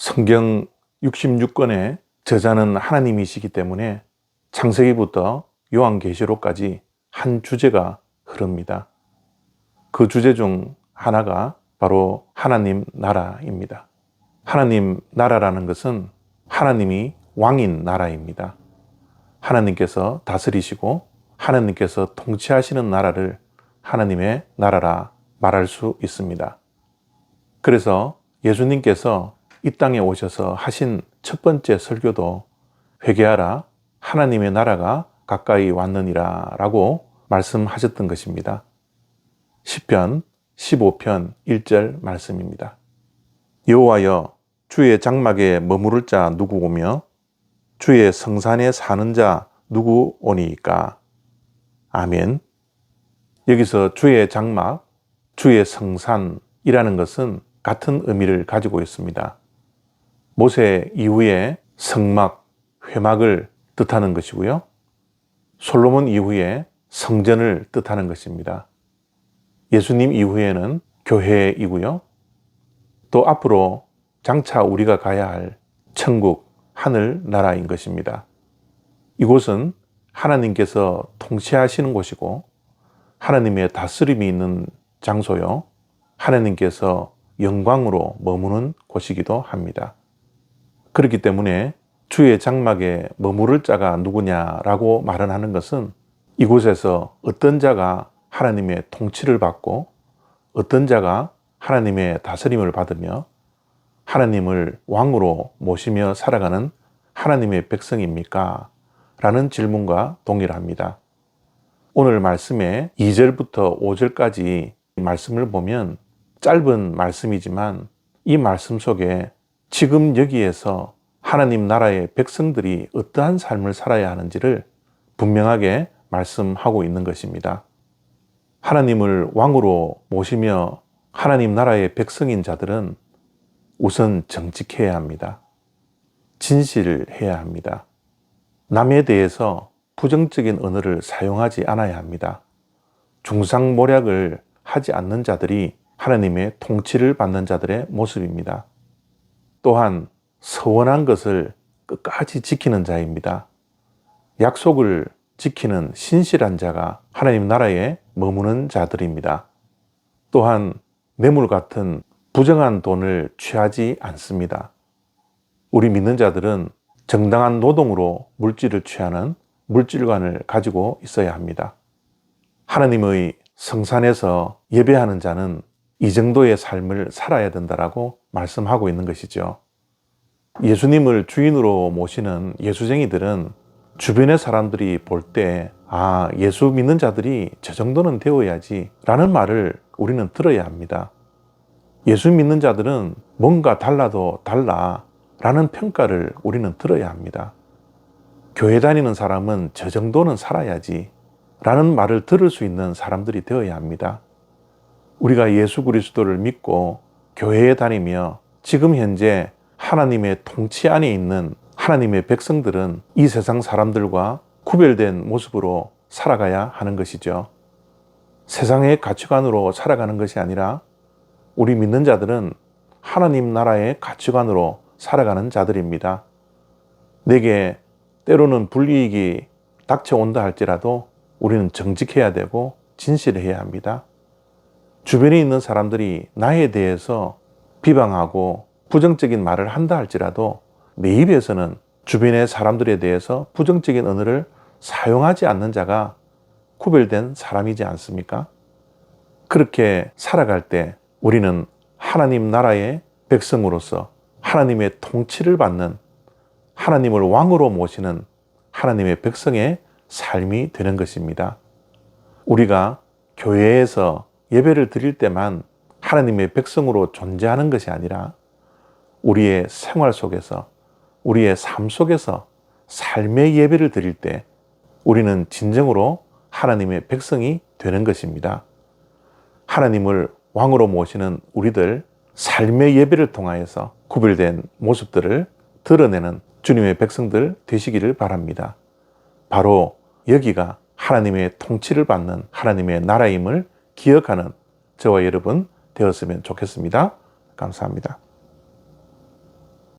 성경 66권의 저자는 하나님이시기 때문에 창세기부터 요한계시록까지 한 주제가 흐릅니다. 그 주제 중 하나가 바로 하나님 나라입니다. 하나님 나라라는 것은 하나님이 왕인 나라입니다. 하나님께서 다스리시고 하나님께서 통치하시는 나라를 하나님의 나라라 말할 수 있습니다. 그래서 예수님께서 이 땅에 오셔서 하신 첫 번째 설교도 회개하라 하나님의 나라가 가까이 왔느니라 라고 말씀하셨던 것입니다. 시편 15편 1절 말씀입니다. 여호와여 주의 장막에 머무를 자 누구오며 주의 성산에 사는 자 누구오니이까. 아멘. 여기서 주의 장막, 주의 성산이라는 것은 같은 의미를 가지고 있습니다. 모세 이후에 성막, 회막을 뜻하는 것이고요. 솔로몬 이후에 성전을 뜻하는 것입니다. 예수님 이후에는 교회이고요. 또 앞으로 장차 우리가 가야 할 천국, 하늘 나라인 것입니다. 이곳은 하나님께서 통치하시는 곳이고 하나님의 다스림이 있는 장소요. 하나님께서 영광으로 머무는 곳이기도 합니다. 그렇기 때문에 주의 장막에 머무를 자가 누구냐라고 말을 하는 것은 이곳에서 어떤 자가 하나님의 통치를 받고 어떤 자가 하나님의 다스림을 받으며 하나님을 왕으로 모시며 살아가는 하나님의 백성입니까? 라는 질문과 동일합니다. 오늘 말씀의 2절부터 5절까지 말씀을 보면 짧은 말씀이지만 이 말씀 속에 지금 여기에서 하나님 나라의 백성들이 어떠한 삶을 살아야 하는지를 분명하게 말씀하고 있는 것입니다. 하나님을 왕으로 모시며 하나님 나라의 백성인 자들은 우선 정직해야 합니다. 진실해야 합니다. 남에 대해서 부정적인 언어를 사용하지 않아야 합니다. 중상모략을 하지 않는 자들이 하나님의 통치를 받는 자들의 모습입니다. 또한 서원한 것을 끝까지 지키는 자입니다. 약속을 지키는 신실한 자가 하나님 나라에 머무는 자들입니다. 또한 뇌물 같은 부정한 돈을 취하지 않습니다. 우리 믿는 자들은 정당한 노동으로 물질을 취하는 물질관을 가지고 있어야 합니다. 하나님의 성산에서 예배하는 자는 이 정도의 삶을 살아야 된다라고 말씀하고 있는 것이죠. 예수님을 주인으로 모시는 예수쟁이들은 주변의 사람들이 볼 때 예수 믿는 자들이 저 정도는 되어야지 라는 말을 우리는 들어야 합니다. 예수 믿는 자들은 뭔가 달라도 달라 라는 평가를 우리는 들어야 합니다. 교회 다니는 사람은 저 정도는 살아야지 라는 말을 들을 수 있는 사람들이 되어야 합니다. 우리가 예수 그리스도를 믿고 교회에 다니며 지금 현재 하나님의 통치 안에 있는 하나님의 백성들은 이 세상 사람들과 구별된 모습으로 살아가야 하는 것이죠. 세상의 가치관으로 살아가는 것이 아니라 우리 믿는 자들은 하나님 나라의 가치관으로 살아가는 자들입니다. 내게 때로는 불이익이 닥쳐온다 할지라도 우리는 정직해야 되고 진실해야 합니다. 주변에 있는 사람들이 나에 대해서 비방하고 부정적인 말을 한다 할지라도 내 입에서는 주변의 사람들에 대해서 부정적인 언어를 사용하지 않는 자가 구별된 사람이지 않습니까? 그렇게 살아갈 때 우리는 하나님 나라의 백성으로서 하나님의 통치를 받는 하나님을 왕으로 모시는 하나님의 백성의 삶이 되는 것입니다. 우리가 교회에서 예배를 드릴 때만 하나님의 백성으로 존재하는 것이 아니라 우리의 생활 속에서 우리의 삶 속에서 삶의 예배를 드릴 때 우리는 진정으로 하나님의 백성이 되는 것입니다. 하나님을 왕으로 모시는 우리들 삶의 예배를 통하여서 구별된 모습들을 드러내는 주님의 백성들 되시기를 바랍니다. 바로 여기가 하나님의 통치를 받는 하나님의 나라임을 기억하는 저와 여러분 되었으면 좋겠습니다. 감사합니다.